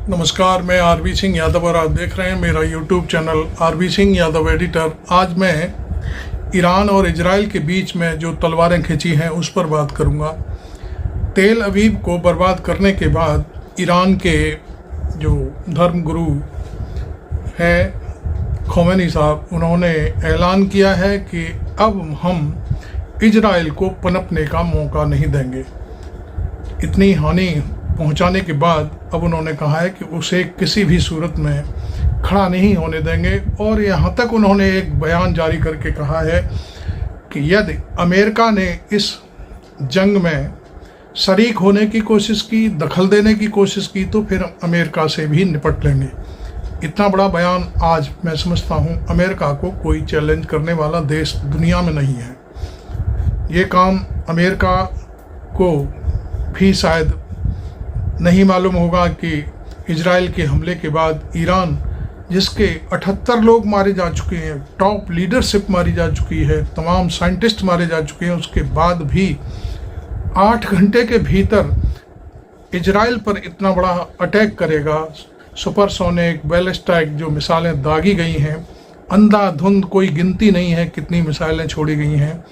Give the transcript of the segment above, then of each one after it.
नमस्कार, मैं आरबी सिंह यादव और आप देख रहे हैं मेरा YouTube channel RB Singh Yadav editor. आज मैं ईरान और इजराइल के बीच में जो तलवारें खिंची हैं उस पर बात करूंगा। तेल अवीव को बर्बाद करने के बाद ईरान के जो धर्म गुरु हैं खोमेनी साहब, उन्होंने ऐलान किया है कि अब हम इजराइल को पनपने का मौका नहीं देंगे। इतनी हानि पहुंचाने के बाद अब उन्होंने कहा है कि उसे किसी भी सूरत में खड़ा नहीं होने देंगे। और यहाँ तक उन्होंने एक बयान जारी करके कहा है कि यदि अमेरिका ने इस जंग में शरीक होने की कोशिश की, दखल देने की कोशिश की, तो फिर अमेरिका से भी निपट लेंगे। इतना बड़ा बयान आज मैं समझता हूँ अमेरिका को कोई चैलेंज करने वाला देश दुनिया में नहीं है। ये काम अमेरिका को भी शायद नहीं मालूम होगा कि इजराइल के हमले के बाद ईरान, जिसके 78 लोग मारे जा चुके हैं, टॉप लीडरशिप मारी जा चुकी है, तमाम साइंटिस्ट मारे जा चुके हैं, उसके बाद भी 8 घंटे के भीतर इजराइल पर इतना बड़ा अटैक करेगा। सुपरसोनिक, बैलिस्टिक जो मिसाइलें दागी गई हैं, अंधाधुंध कोई गिनती नहीं है कितनी मिसाइलें छोड़ी गई हैं।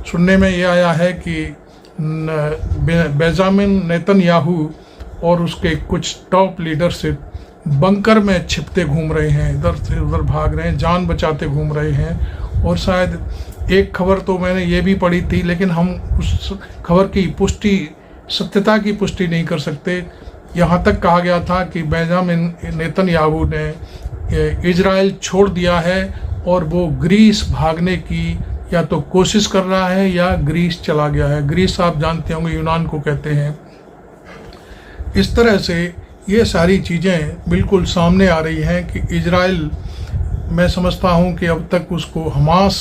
सुनने में ये आया है कि बेंजामिन नेतन्याहू और उसके कुछ टॉप लीडरशिप बंकर में छिपते घूम रहे हैं, इधर से उधर भाग रहे हैं, जान बचाते घूम रहे हैं। और शायद एक खबर तो मैंने ये भी पढ़ी थी, लेकिन हम उस खबर की सत्यता की पुष्टि नहीं कर सकते। यहाँ तक कहा गया था कि बेंजामिन नेतन्याहू ने इजराइल छोड़ दिया है और वो ग्रीस भागने की या तो कोशिश कर रहा है या ग्रीस चला गया है। ग्रीस आप जानते होंगे यूनान को कहते हैं। इस तरह से ये सारी चीज़ें बिल्कुल सामने आ रही हैं कि इजराइल, मैं समझता हूँ कि अब तक उसको हमास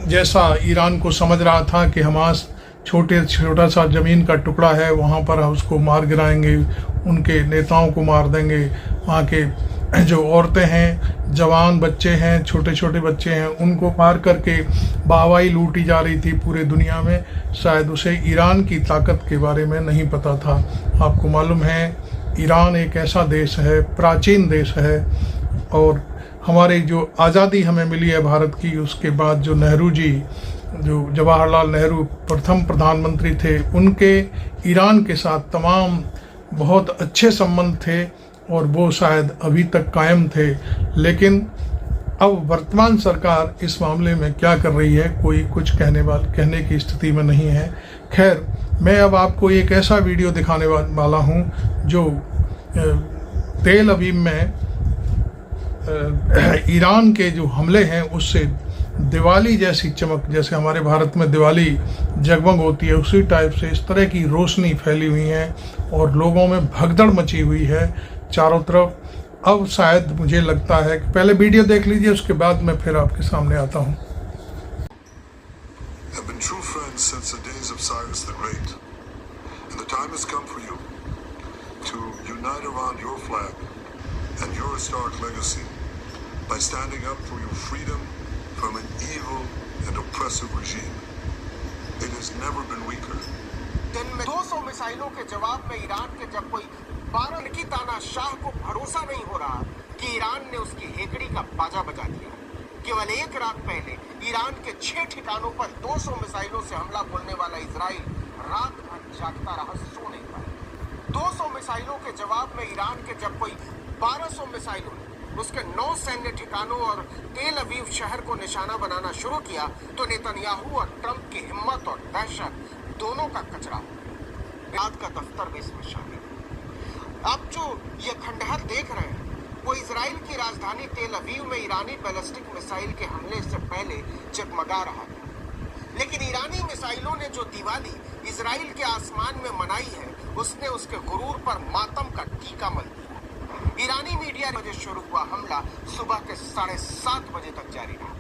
जैसा ईरान को समझ रहा था कि हमास छोटा सा ज़मीन का टुकड़ा है, वहाँ पर उसको मार गिराएंगे, उनके नेताओं को मार देंगे, वहाँ के जो औरतें हैं, जवान बच्चे हैं, छोटे छोटे बच्चे हैं, उनको मार करके वाहवाही लूटी जा रही थी पूरे दुनिया में। शायद उसे ईरान की ताकत के बारे में नहीं पता था। आपको मालूम है ईरान एक ऐसा देश है, प्राचीन देश है, और हमारी जो आज़ादी हमें मिली है भारत की, उसके बाद जो नेहरू जी, जो जवाहरलाल नेहरू प्रथम प्रधानमंत्री थे, उनके ईरान के साथ तमाम बहुत अच्छे संबंध थे और वो शायद अभी तक कायम थे। लेकिन अब वर्तमान सरकार इस मामले में क्या कर रही है, कोई कुछ कहने की स्थिति में नहीं है। खैर, मैं अब आपको एक ऐसा वीडियो दिखाने वाला हूँ जो तेल अवीव में ईरान के जो हमले हैं उससे दिवाली जैसी चमक, जैसे हमारे भारत में दिवाली जगमग होती है, उसी टाइप से इस तरह की रोशनी फैली हुई है और लोगों में भगदड़ मची हुई है चारों तरफ। अब शायद मुझे लगता है कि पहले वीडियो देख लीजिए, उसके बाद मैं फिर आपके सामने आता हूँ। From an evil and oppressive regime. It has never been weaker. दिन में 200 मिसाइलों के जवाब में ईरान के जब कोई 12 की तानाशाह को भरोसा नहीं हो रहा कि ईरान ने उसकी हेकड़ी का बाजा बजा दिया। केवल एक रात पहले ईरान के 6 ठिकानों पर 200 मिसाइलों से हमला बोलने वाला इजराइल रात भर जागता रहा, सो नहीं पाया। 200 मिसाइलों के जवाब में ईरान के जब कोई 1200 मिसाइलों ने उसके 9 सैन्य ठिकानों और तेल अवीव शहर को निशाना बनाना शुरू किया, तो नेतन्याहू और ट्रंप की हिम्मत और दहशत दोनों का कचरा रात का दफ्तर भी इसमें शामिल। अब जो ये खंडहर देख रहे हैं वो इजराइल की राजधानी तेल अवीव में ईरानी बैलिस्टिक मिसाइल के हमले से पहले जगमगा रहा है। लेकिन ईरानी मिसाइलों ने जो दिवाली इजराइल के आसमान में मनाई है, उसने उसके गुरूर पर मातम का टीका मल दिया। ईरानी मीडिया बजे शुरू हुआ हमला सुबह के 7:30 बजे तक जारी रहा।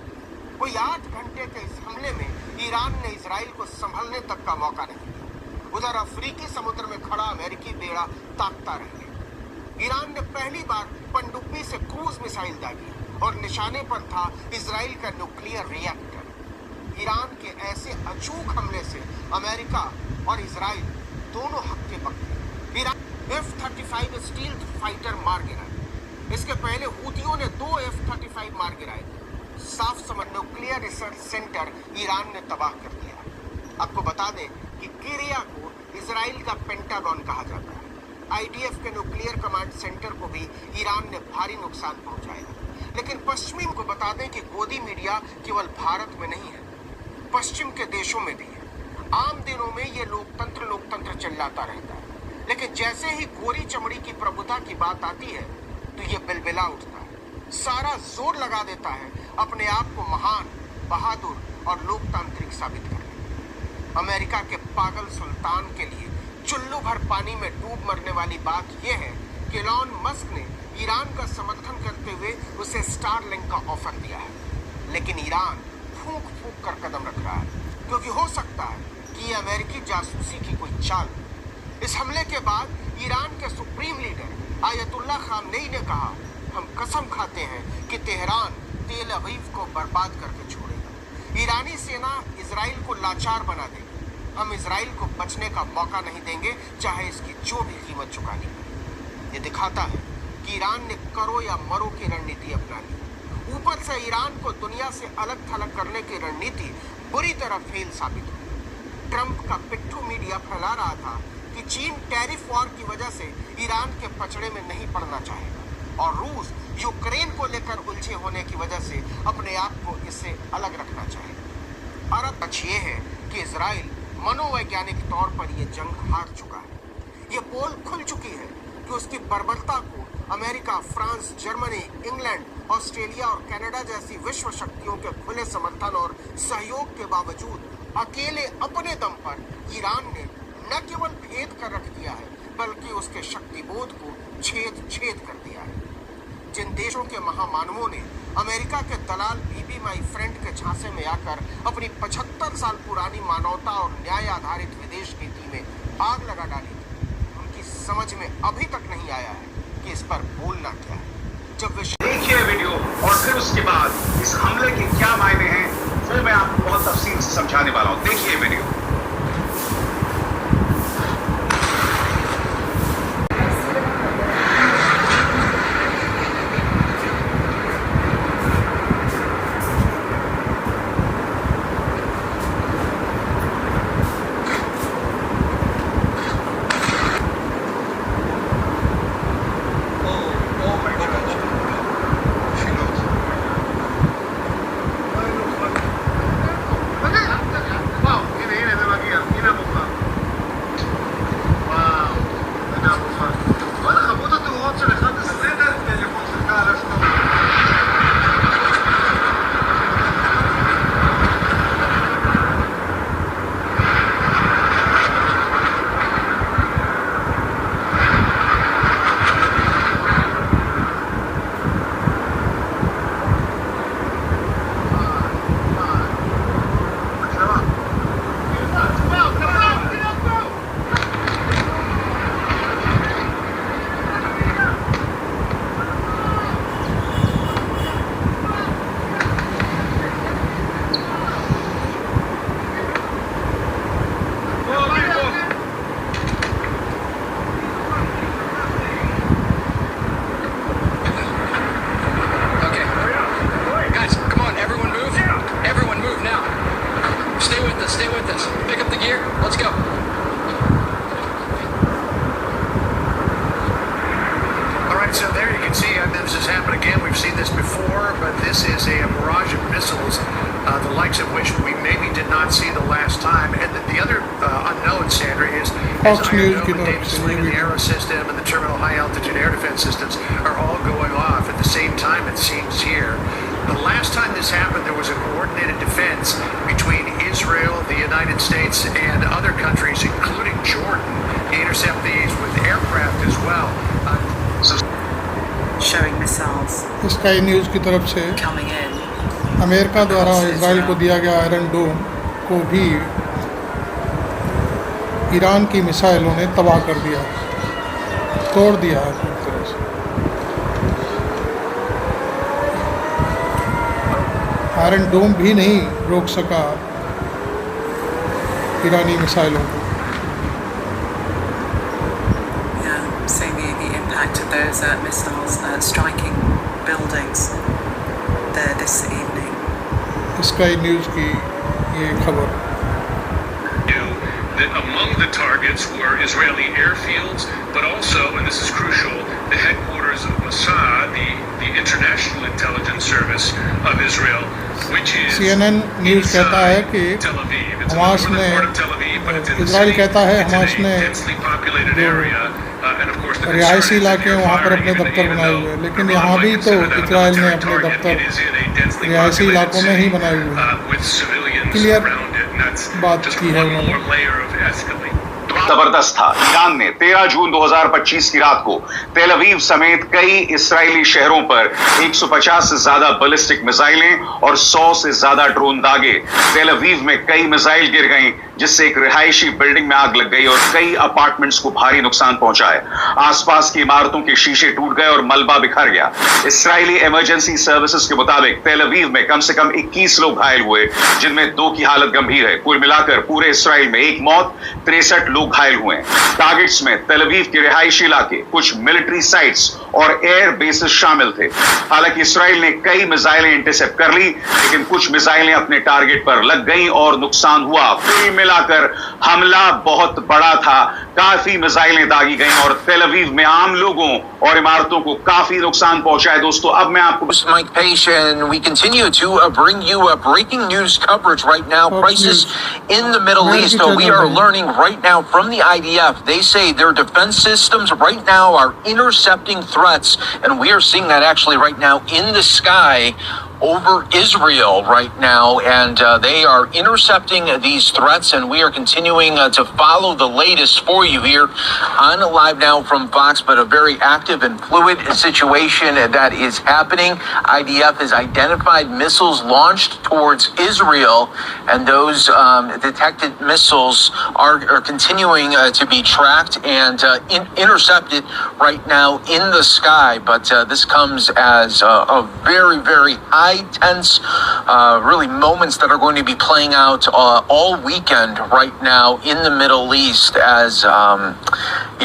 कोई 8 घंटे के इस हमले में ईरान ने इजराइल को संभलने तक का मौका नहीं दिया। उधर अफ्रीकी समुद्र में खड़ा अमेरिकी बेड़ा ताकता रह गया। ईरान ने पहली बार पनडुब्बी से क्रूज मिसाइल दागी और निशाने पर था इजराइल का न्यूक्लियर रिएक्टर। ईरान के ऐसे अचूक हमले से अमेरिका और इजराइल दोनों हक्के बक्के। ईरान F-35 स्टील फाइटर मार गिराए। इसके पहले हूतियों ने 2 F-35 मार गिराए। साफ समझ न्यूक्लियर रिसर्च सेंटर ईरान ने तबाह कर दिया। आपको बता दें कि किरिया को इजराइल का पेंटागन कहा जाता है। IDF के न्यूक्लियर कमांड सेंटर को भी ईरान ने भारी नुकसान पहुंचाया। लेकिन पश्चिमी को बता दें कि गोदी मीडिया केवल भारत में नहीं है, पश्चिम के देशों में भी है। आम दिनों में ये लोकतंत्र चिल्लाता रहता है, लेकिन जैसे ही गोरी चमड़ी की प्रभुता की बात आती है तो ये बिलबिला उठता है, सारा जोर लगा देता है अपने आप को महान, बहादुर और लोकतांत्रिक साबित करने। अमेरिका के पागल सुल्तान के लिए चुल्लू भर पानी में डूब मरने वाली बात यह है कि एलन मस्क ने ईरान का समर्थन करते हुए उसे स्टारलिंक का ऑफर दिया है। लेकिन ईरान फूंक फूंक कर कदम रख रहा है, क्योंकि हो सकता है कि ये अमेरिकी जासूसी की कोई चाल। इस हमले के बाद ईरान के सुप्रीम लीडर आयतुल्लाह खामनेई ने कहा, हम कसम खाते हैं कि तेहरान तेल अवीव को बर्बाद करके छोड़ेगा। ईरानी सेना इजराइल को लाचार बना देगी। हम इजराइल को बचने का मौका नहीं देंगे, चाहे इसकी जो भी कीमत चुकानी पड़े। ये दिखाता है कि ईरान ने करो या मरो की रणनीति अपना ली। ऊपर से ईरान को दुनिया से अलग थलग करने की रणनीति बुरी तरह फेल साबित हुई। ट्रंप का पिट्ठू मीडिया फैला रहा था कि चीन टैरिफ वॉर की वजह से ईरान के पचड़े में नहीं पड़ना चाहेगा और रूस यूक्रेन को लेकर उलझे होने की वजह से अपने आप को इससे अलग रखना चाहेगा। और अब ये है कि इजराइल मनोवैज्ञानिक तौर पर यह जंग हार चुका है। ये पोल खुल चुकी है कि उसकी बर्बरता को America, France, Germany, England, Australia और कनाडा जैसी विश्व शक्तियों के खुले समर्थन और सहयोग के बावजूद अकेले अपने दम पर ईरान ने न केवल भेद कर रख दिया है, बल्कि उसके शक्तिबोध को छेद कर दिया है। जिन देशों के महामानवों ने अमेरिका के दलाल बीबी माई फ्रेंड के झांसे में आकर अपनी 75 साल पुरानी मानवता और न्याय आधारित विदेश नीति में आग लगा डाली थी, उनकी समझ में अभी तक नहीं आया है कि इस पर बोलना क्या है। जब वे देखिए वीडियो और फिर उसके बाद इस हमले के क्या मायने हैं वो मैं आपको बहुत तफसील से समझाने वाला हूं। देखिए video. The likes of which we maybe did not see the last time. And the other unknown, Sandra, is Fox as News Iron Dome, the David Sling and the Arrow system and the Terminal High Altitude Air Defense systems are all going off at the same time, it seems here. The last time this happened, there was a coordinated defense between Israel, the United States, and other countries, including Jordan, to intercept these with aircraft as well. Showing missiles sky news की तरफ से coming in. America द्वारा Israel को दिया गया iron डोम को भी Iran की मिसाइलों ने तबाह कर दिया, तोड़ दिया है पूरी तरह से। आयरन डोम भी नहीं रोक सका ईरानी मिसाइलों को। Yeah, impact of those missiles striking buildings there this evening. Sky news की ये खबर। That among the targets were Israeli airfields, but also, and this is crucial, the headquarters of Mossad, the International Intelligence Service of Israel, which is CNN news कहता है कि Tel Aviv. It's Hamas the ने northern part of Tel Aviv, but it's in the Israel city. कहता है It's in Hamas a ने densely populated area, and of course the रिहायशी concern is इलाके that हैं, वहाँ पर they're अपने firing, दफ्तर even बनाए though हुए हैं, लेकिन Iran यहाँ might भी तो consider that a इजराइल ने military अपने target, दफ्तर it is in a densely रिहायशी populated इलाकों में ही city, बनाए हुए हैं। with civilians Clear around it, and that's बात just की है one उन्होंने। more layer of escalate. जबरदस्त था। ईरान ने 13 जून 2025 की रात को तेल अवीव समेत कई इस्राएली शहरों पर 150 से ज्यादा बैलिस्टिक मिसाइलें और 100 से ज्यादा ड्रोन दागे। तेल अवीव में कई मिसाइल गिर गईं, जिससे एक रिहायशी बिल्डिंग में आग लग गई और कई अपार्टमेंट्स को भारी नुकसान पहुंचा है। आसपास की इमारतों के शीशे टूट गए और मलबा बिखर गया। इस्राएली इमरजेंसी सर्विसेज के मुताबिक तेल अवीव में कम से कम 21 लोग घायल हुए, जिनमें 2 की हालत गंभीर है। कुल मिलाकर पूरे इस्राएल में 1 मौत, 63 लोग घायल हुए हैं। टारगेट्स में तेल अवीव के रिहायशी इलाके, कुछ मिलिट्री साइट्स और एयर बेसेस शामिल थे। हालांकि इस्राएल ने कई मिसाइलें इंटरसेप्ट कर ली, लेकिन कुछ मिसाइलें अपने टारगेट पर लग गईं और नुकसान हुआ। कुल मिलाकर हमला बहुत बड़ा था, काफी मिसाइलें दागी गईं और तेल अवीव में आम लोगों और इमारतों को काफी नुकसान पहुंचा है। दोस्तों, अब मैं आपको Mike Page, and we continue to bring you breaking news coverage right now. Crisis in the Middle East. We are learning right now from the IDF. They say their defense systems right now are intercepting threats, and we are seeing that actually right now in the sky over Israel right now, and they are intercepting these threats, and we are continuing to follow the latest for you here on Live Now from Fox, but a very active and fluid situation that is happening. IDF has identified missiles launched towards Israel, and those detected missiles are continuing to be tracked and intercepted right now in the sky, but this comes as a very, very high tense really moments that are going to be playing out all weekend right now in the Middle East, as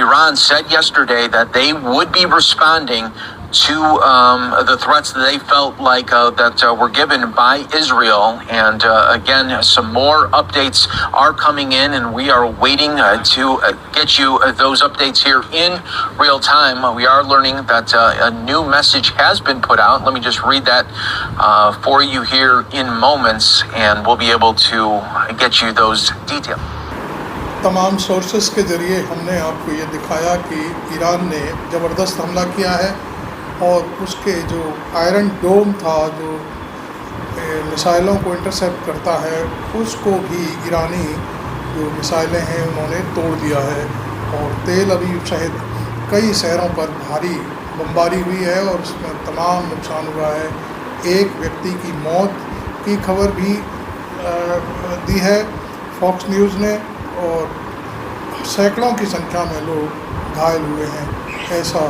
Iran said yesterday that they would be responding to the threats that they felt like that were given by Israel. And again, some more updates are coming in, and we are waiting to get you those updates here in real time. We are learning that a new message has been put out. Let me just read that for you here in moments, and we'll be able to get you those details. तमाम sources के ज़रिए हमने आपको ये दिखाया कि Iran ने ज़बरदस्त हमला किया है और उसके जो आयरन डोम था, जो मिसाइलों को इंटरसेप्ट करता है, उसको भी ईरानी जो मिसाइलें हैं उन्होंने तोड़ दिया है। और तेल अवीव सहित कई शहरों पर भारी बमबारी हुई है और उसमें तमाम नुकसान हुआ है। एक व्यक्ति की मौत की खबर भी दी है फॉक्स न्यूज़ ने, और सैकड़ों की संख्या में लोग घायल हुए हैं, ऐसा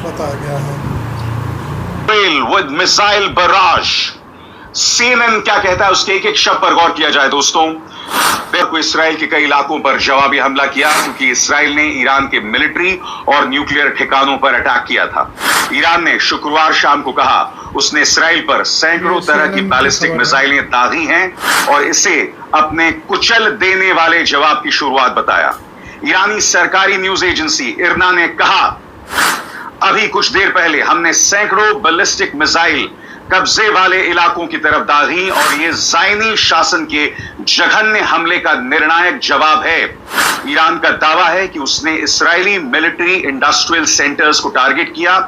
बताया गया है। with missile barrage. CNN क्या कहता है उसके एक एक शब्द पर गौर किया जाए। दोस्तों, को इसराइल के कई इलाकों पर जवाबी हमला किया, क्योंकि इसराइल ने ईरान के मिलिट्री और न्यूक्लियर ठिकानों पर अटैक किया था। ईरान ने शुक्रवार शाम को कहा उसने इसराइल पर सैकड़ों तरह की बैलिस्टिक मिसाइलें दागी हैं और इसे अपने कुचल देने वाले जवाब की शुरुआत बताया। ईरानी सरकारी न्यूज एजेंसी इरना ने कहा, अभी कुछ देर पहले हमने सैकड़ों बैलिस्टिक मिसाइल कब्जे वाले इलाकों की तरफ दागी और ये ज़ायनी शासन के जघन्य हमले का निर्णायक जवाब है। ईरान का दावा है कि उसने इस्राएली मिलिट्री इंडस्ट्रियल सेंटर्स को टारगेट किया,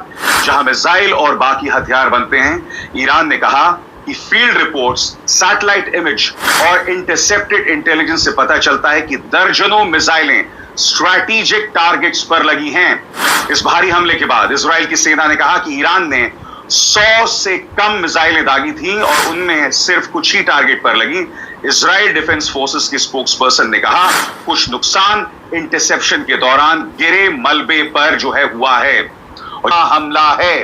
जहां मिसाइल और बाकी हथियार बनते हैं। ईरान ने कहा कि फील्ड रिपोर्ट्स, सैटेलाइट इमेज और इंटरसेप्टेड इंटेलिजेंस से पता चलता है कि दर्जनों मिसाइलें स्ट्रैटेजिक टारगेट्स पर लगी हैं। इस भारी हमले के बाद इजराइल की सेना ने कहा कि ईरान ने 100 से कम मिसाइलें दागी थी और उनमें सिर्फ कुछ ही टारगेट पर लगी। इजराइल डिफेंस फोर्सेस के स्पोक्सपर्सन ने कहा कुछ नुकसान इंटरसेप्शन के दौरान गिरे मलबे पर जो है हुआ है और हमला है।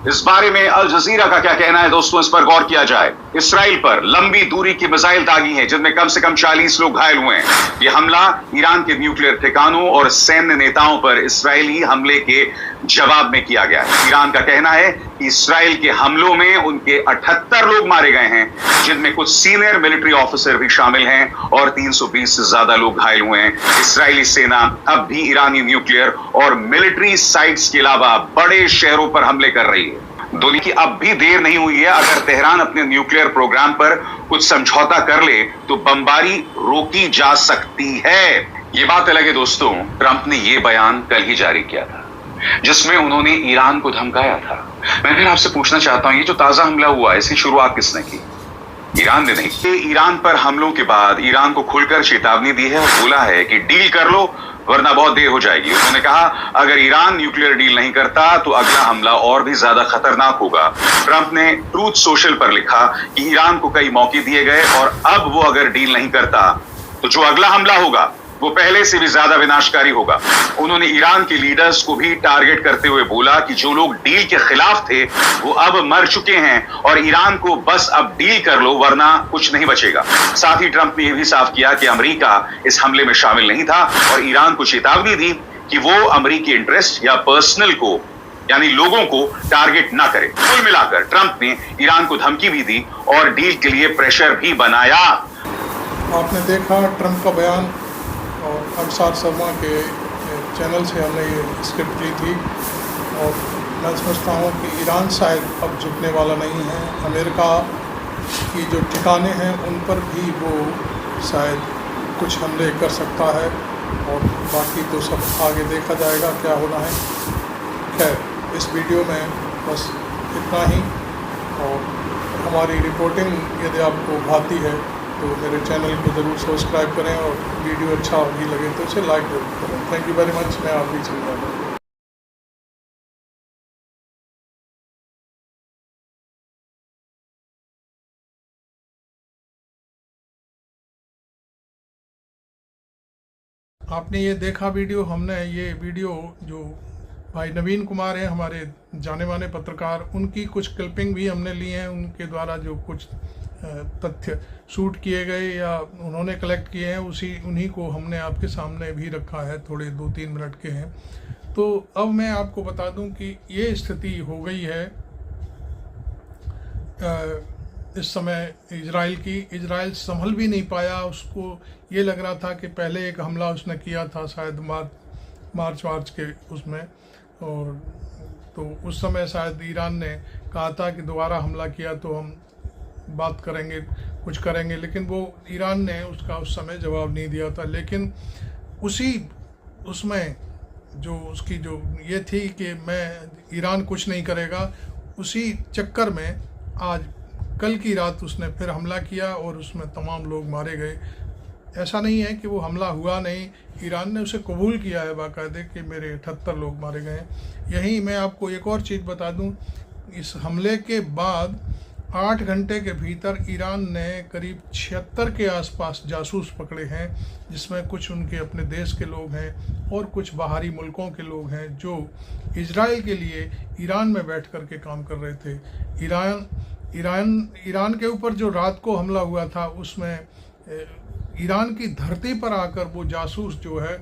इस बारे में अल जजीरा का क्या कहना है दोस्तों, इस पर गौर किया जाए। इसराइल पर लंबी दूरी की मिसाइल दागी हैं, जिनमें कम से कम 40 लोग घायल हुए हैं। यह हमला ईरान के न्यूक्लियर ठिकानों और सैन्य नेताओं पर इसराइली हमले के जवाब में किया गया है। ईरान का कहना है कि इसराइल के हमलों में उनके 78 लोग मारे गए हैं, जिनमें कुछ सीनियर मिलिट्री ऑफिसर भी शामिल हैं और 320 से ज्यादा लोग घायल हुए हैं। इस्राएली सेना अब भी ईरानी न्यूक्लियर और मिलिट्री साइट्स के अलावा बड़े शहरों पर हमले कर रही है। दुनिया की अब भी देर नहीं हुई है। अगर तेहरान अपने न्यूक्लियर प्रोग्राम पर कुछ समझौता कर ले तो बमबारी रोकी जा सकती है। ये बात अलग है दोस्तों, ट्रंप ने ये बयान कल ही जारी किया था जिसमें उन्होंने ईरान को धमकाया था। मैं फिर आपसे पूछना चाहता हूं, ये जो ताजा हमला हुआ है, इसकी शुरुआत किसने की? ईरान ने नहीं। ईरान पर हमलों के बाद ईरान को खुलकर चेतावनी दी है और बोला है कि डील कर लो वरना बहुत देर हो जाएगी। उन्होंने कहा अगर ईरान न्यूक्लियर डील नहीं करता तो अगला हमला और भी ज्यादा खतरनाक होगा। ट्रंप ने ट्रूथ सोशल पर लिखा कि ईरान को कई मौके दिए गए और अब वो अगर डील नहीं करता तो जो अगला हमला होगा वो पहले से भी ज्यादा विनाशकारी होगा। उन्होंने ईरान के लीडर्स को भी टारगेट करते हुए बोला कि जो लोग डील के खिलाफ थे वो अब मर चुके हैं और ईरान को बस अब डील कर लो वरना कुछ नहीं बचेगा। साथ ही ट्रंप ने यह भी साफ किया कि अमेरिका इस हमले में शामिल नहीं था और ईरान को चेतावनी दी कि वो अमेरिकी इंटरेस्ट या पर्सनल को यानी लोगों को टारगेट ना करे। कुल मिलाकर ट्रंप ने ईरान को धमकी भी दी और डील के लिए प्रेशर भी बनाया। आपने देखा ट्रंप का बयान और अंसार शर्मा के चैनल से हमने ये स्क्रिप्ट ली थी और मैं समझता हूँ कि ईरान शायद अब झुकने वाला नहीं है। अमेरिका की जो ठिकाने हैं उन पर भी वो शायद कुछ हमले कर सकता है और बाकी तो सब आगे देखा जाएगा क्या होना है। खैर, इस वीडियो में बस इतना ही और हमारी रिपोर्टिंग यदि आपको भाती है तो मेरे चैनल को ज़रूर सब्सक्राइब करें और वीडियो अच्छा भी लगे तो इसे लाइक जरूर करें। Thank you very much. मैं आप भी चल रहा हूँ। आपने ये देखा वीडियो, हमने ये वीडियो जो भाई नवीन कुमार हैं हमारे जाने माने पत्रकार, उनकी कुछ क्लिपिंग भी हमने ली हैं। उनके द्वारा जो कुछ तथ्य शूट किए गए या उन्होंने कलेक्ट किए हैं उन्हीं को हमने आपके सामने भी रखा है। थोड़े 2-3 मिनट के हैं। तो अब मैं आपको बता दूं कि ये स्थिति हो गई है इस समय इजराइल संभल भी नहीं पाया। उसको ये लग रहा था कि पहले एक हमला उसने किया था शायद मार्च के उसमें, और तो उस समय शायद ईरान ने कहा था कि दोबारा हमला किया तो हम बात करेंगे, कुछ करेंगे, लेकिन वो ईरान ने उसका उस समय जवाब नहीं दिया था। लेकिन उसमें जो उसकी जो ये थी कि ईरान कुछ नहीं करेगा, उसी चक्कर में आज कल की रात उसने फिर हमला किया और उसमें तमाम लोग मारे गए। ऐसा नहीं है कि वो हमला हुआ नहीं, ईरान ने उसे कबूल किया है बाकायदे कि मेरे 78 लोग मारे गए। यहीं मैं आपको एक और चीज़ बता दूं, इस हमले के बाद 8 घंटे के भीतर ईरान ने करीब 76 के आसपास जासूस पकड़े हैं, जिसमें कुछ उनके अपने देश के लोग हैं और कुछ बाहरी मुल्कों के लोग हैं जो इजराइल के लिए ईरान में बैठ कर के काम कर रहे थे। ईरान के ऊपर जो रात को हमला हुआ था उसमें ईरान की धरती पर आकर वो जासूस जो है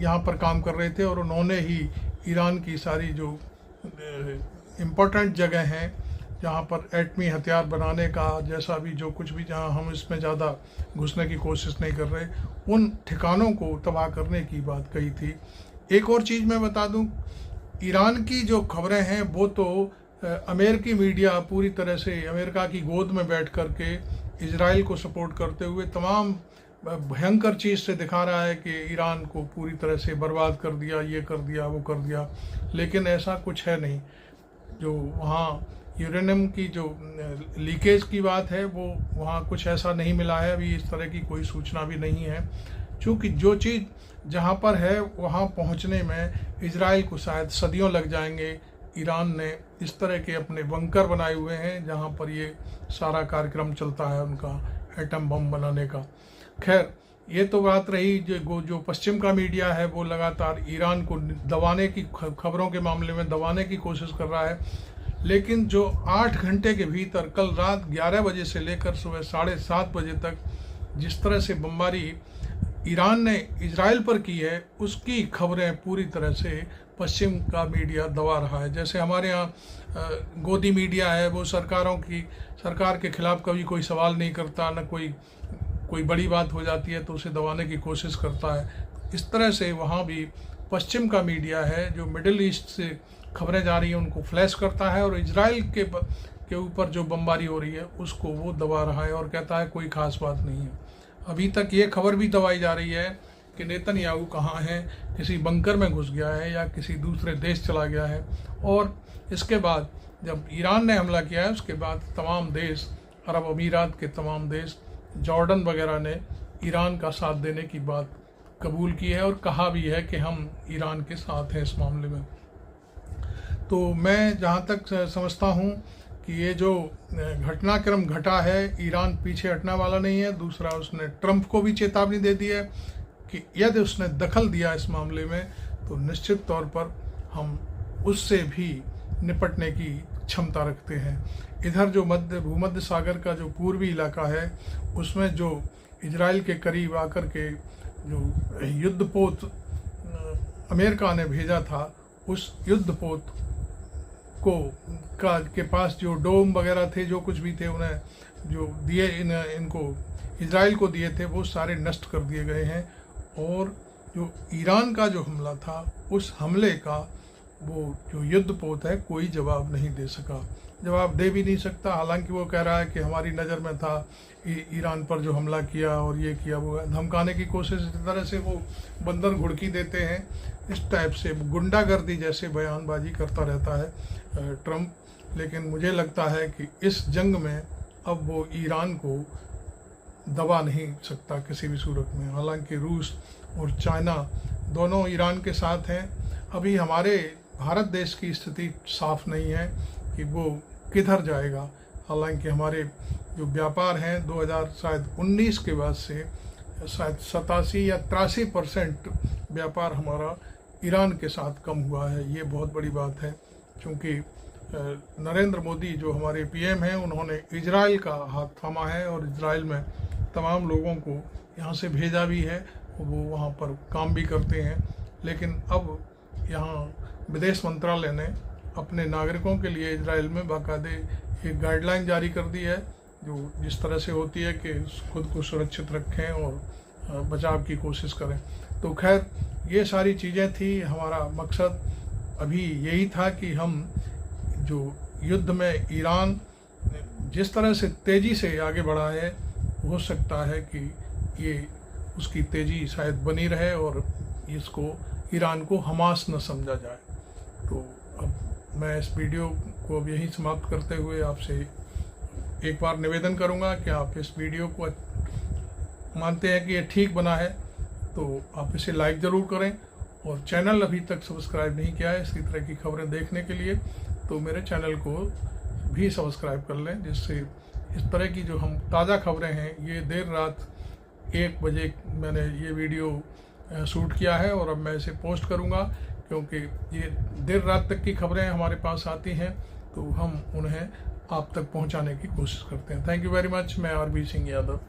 यहाँ पर काम कर रहे थे और उन्होंने ही ईरान की सारी जो इम्पोर्टेंट जगह हैं जहाँ पर एटमी हथियार बनाने का जैसा भी जो कुछ भी, जहाँ हम इसमें ज़्यादा घुसने की कोशिश नहीं कर रहे, उन ठिकानों को तबाह करने की बात कही थी। एक और चीज़ मैं बता दूं, ईरान की जो खबरें हैं वो तो अमेरिकी मीडिया पूरी तरह से अमेरिका की गोद में बैठ कर के इजराइल को सपोर्ट करते हुए तमाम भयंकर चीज़ से दिखा रहा है कि ईरान को पूरी तरह से बर्बाद कर दिया, ये कर दिया, वो कर दिया, लेकिन ऐसा कुछ है नहीं। जो वहाँ यूरेनियम की जो लीकेज की बात है वो वहाँ कुछ ऐसा नहीं मिला है, अभी इस तरह की कोई सूचना भी नहीं है, क्योंकि जो चीज़ जहाँ पर है वहाँ पहुँचने में इजराइल को शायद सदियों लग जाएंगे। ईरान ने इस तरह के अपने बंकर बनाए हुए हैं जहाँ पर ये सारा कार्यक्रम चलता है उनका एटम बम बनाने का। खैर, ये तो बात रही जो पश्चिम का मीडिया है वो लगातार ईरान को दबाने की खबरों के मामले में दबाने की कोशिश कर रहा है, लेकिन जो 8 घंटे के भीतर कल रात 11 बजे से लेकर सुबह 7:30 बजे तक जिस तरह से बमबारी ईरान ने इजराइल पर की है उसकी खबरें पूरी तरह से पश्चिम का मीडिया दबा रहा है। जैसे हमारे यहाँ गोदी मीडिया है, वो सरकार के खिलाफ कभी कोई सवाल नहीं करता, न कोई बड़ी बात हो जाती है तो उसे दबाने की कोशिश करता है। इस तरह से वहाँ भी पश्चिम का मीडिया है जो मिडिल ईस्ट से खबरें जा रही हैं उनको फ्लैश करता है, और इजराइल के ऊपर जो बमबारी हो रही है उसको वो दबा रहा है और कहता है कोई ख़ास बात नहीं है। अभी तक ये खबर भी दबाई जा रही है कि नेतन्याहू कहाँ है, किसी बंकर में घुस गया है या किसी दूसरे देश चला गया है। और इसके बाद जब ईरान ने हमला किया है उसके बाद तमाम देश, अरब अमीरात के तमाम देश, जॉर्डन वगैरह ने ईरान का साथ देने की बात कबूल की है और कहा भी है कि हम ईरान के साथ हैं इस मामले में। तो मैं जहाँ तक समझता हूँ कि ये जो घटनाक्रम घटा है, ईरान पीछे हटने वाला नहीं है। दूसरा, उसने ट्रंप को भी चेतावनी दे दी है कि यदि उसने दखल दिया इस मामले में तो निश्चित तौर पर हम उससे भी निपटने की क्षमता रखते हैं। इधर जो भूमध्य सागर का जो पूर्वी इलाका है उसमें जो इजराइल के करीब आकर के जो युद्धपोत अमेरिका ने भेजा था, उस युद्धपोत के पास जो डोम वगैरह थे, जो कुछ भी थे, उन्हें जो दिए इनको इजराइल को दिए थे वो सारे नष्ट कर दिए गए हैं। और जो ईरान का जो हमला था उस हमले का वो जो युद्धपोत है कोई जवाब नहीं दे सका, जवाब दे भी नहीं सकता। हालांकि वो कह रहा है कि हमारी नज़र में था ईरान पर जो हमला किया और ये किया, वो धमकाने की कोशिश, इस तरह से वो बंदर घुड़की देते हैं, इस टाइप से गुंडागर्दी जैसे बयानबाजी करता रहता है ट्रंप। लेकिन मुझे लगता है कि इस जंग में अब वो ईरान को दबा नहीं सकता किसी भी सूरत में। हालांकि रूस और चाइना दोनों ईरान के साथ हैं। अभी हमारे भारत देश की स्थिति साफ नहीं है कि वो किधर जाएगा। हालांकि हमारे जो व्यापार हैं 2019 के बाद से शायद 87 या 83% व्यापार हमारा ईरान के साथ कम हुआ है। ये बहुत बड़ी बात है, क्योंकि नरेंद्र मोदी जो हमारे पीएम हैं उन्होंने इजराइल का हाथ थामा है और इजराइल में तमाम लोगों को यहाँ से भेजा भी है, वो वहाँ पर काम भी करते हैं। लेकिन अब यहाँ विदेश मंत्रालय ने अपने नागरिकों के लिए इजराइल में बाकायदे एक गाइडलाइन जारी कर दी है, जो जिस तरह से होती है कि खुद को सुरक्षित रखें और बचाव की कोशिश करें। तो खैर ये सारी चीज़ें थी। हमारा मकसद अभी यही था कि हम जो युद्ध में ईरान जिस तरह से तेज़ी से आगे बढ़ा है, हो सकता है कि ये उसकी तेज़ी शायद बनी रहे और इसको ईरान को हमास न समझा जाए। तो अब मैं इस वीडियो को अब यहीं समाप्त करते हुए आपसे एक बार निवेदन करूंगा कि आप इस वीडियो को मानते हैं कि ये ठीक बना है तो आप इसे लाइक ज़रूर करें, और चैनल अभी तक सब्सक्राइब नहीं किया है इसी तरह की खबरें देखने के लिए तो मेरे चैनल को भी सब्सक्राइब कर लें, जिससे इस तरह की जो हम ताज़ा खबरें हैं, ये देर रात 1 बजे मैंने ये वीडियो शूट किया है और अब मैं इसे पोस्ट करूंगा, क्योंकि ये देर रात तक की खबरें हमारे पास आती हैं तो हम उन्हें आप तक पहुंचाने की कोशिश करते हैं। Thank you very much. मैं आरबी सिंह यादव।